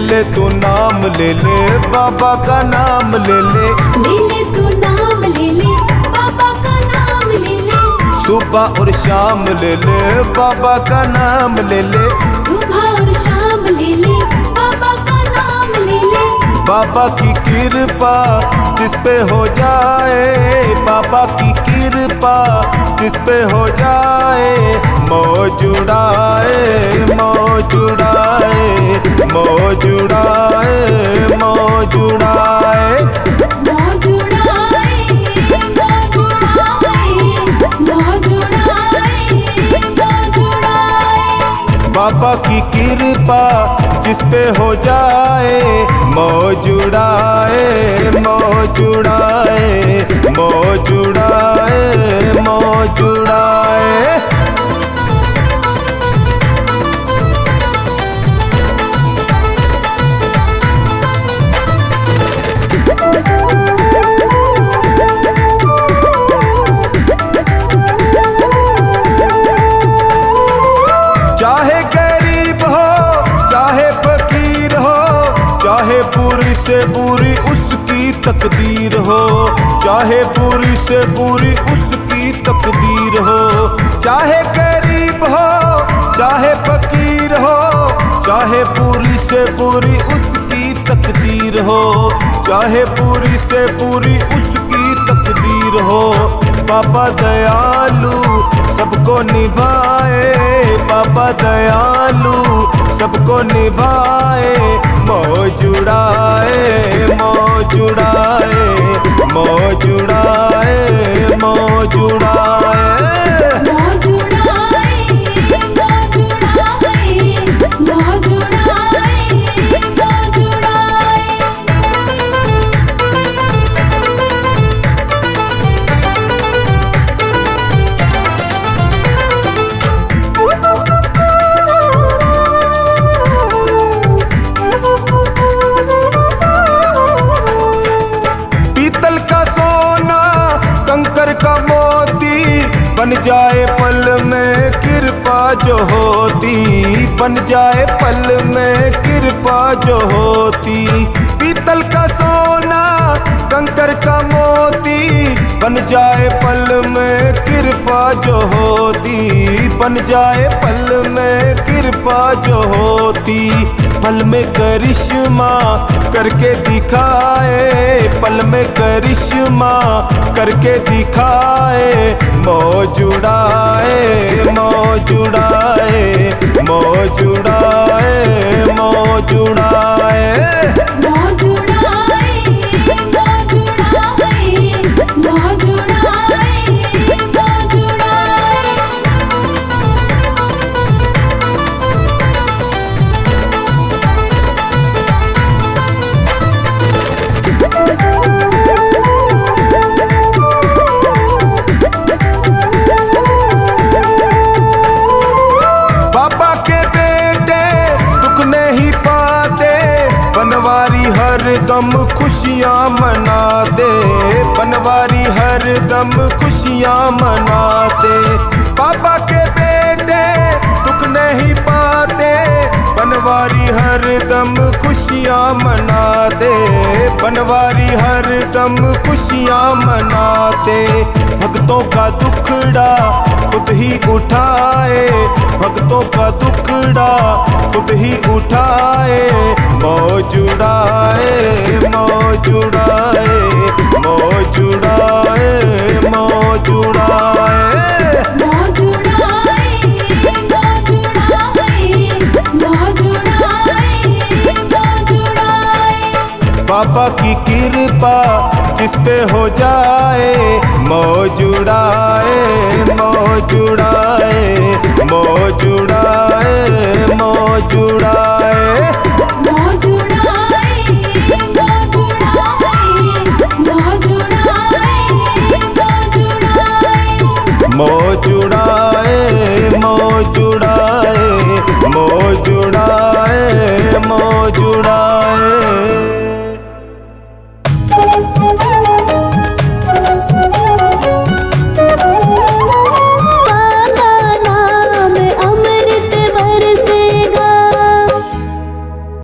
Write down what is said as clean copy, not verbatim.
ले तू नाम ले ले बाबा का नाम ले ले तू नाम ले ले बाबा का नाम ले ले। सुबह और शाम ले ले बाबा का नाम ले ले सुबह और शाम ले ले बाबा का नाम ले ले। बाबा की कृपा जिस पे हो जाए, बाबा की कृपा जिस पे हो जाए, मौज उड़ाए मौज उड़ाए मौज उड़ाए मौज उड़ाए मौज उड़ाए मौज उड़ाए मौज उड़ाए मौज उड़ाए। बाबा की कृपा जिस पे हो जाए, मौज उड़ाए मौज उड़ाए मौज उड़ाए मौज उड़ाए। चाहे गरीब हो चाहे फकीर हो, चाहे बुरी से बुरी उसकी तकदीर हो, चाहे बुरी से बुरी उसकी तकदीर हो। चाहे गरीब हो चाहे फकीर हो, चाहे बुरी से बुरी उसकी तकदीर हो, चाहे बुरी से बुरी उसकी तकदीर हो। बाबा दयालु सबको निभाए, बाबा दयालु सबको निभाए, मौज उड़ाए मौज उड़ाए मौज उड़ाए मौज उड़ाए मौज उड़ाए मौज उड़ाए मौज उड़ाए मौज उड़ाए। पीतल का सोना कंकर का मोती, बन जाए पल में कृपा जो होती, बन जाए पल में कृपा जो होती। पीतल का सोना कंकर का मोती, बन जाए पल में कृपा जो होती, बन जाए पल में कृपा जो होती। पल में करिश्मा करके दिखाए, पल में करिश्मा करके दिखाए, मौज उड़ाए मौज उड़ाए मौज उड़ाए मौज उड़ाए मौज उड़ाए मौज उड़ाए मौज उड़ाए मौज उड़ाए। बाबा के बेटे दुख नहीं पाते, बनवारी हर दम खुशियाँ मनाते, बनवारी हर दम खुशियाँ मनाते। बाबा के बेटे दुख नहीं पाते, बनवारी हर दम खुशियाँ मनाते, बनवारी हर दम खुशियाँ मनाते। भक्तों का दुखड़ा खुद ही उठाए, भक्तों का दुखड़ा खुद ही उठाए, मौज उड़ाए मौज उड़ाए मौज उड़ाए मौज उड़ाए मौज उड़ाए मौज उड़ाए मौज उड़ाए मौज उड़ाए। बाबा की कृपा जिस पे हो जाए, मौज उड़ाए मौज उड़ाए मौज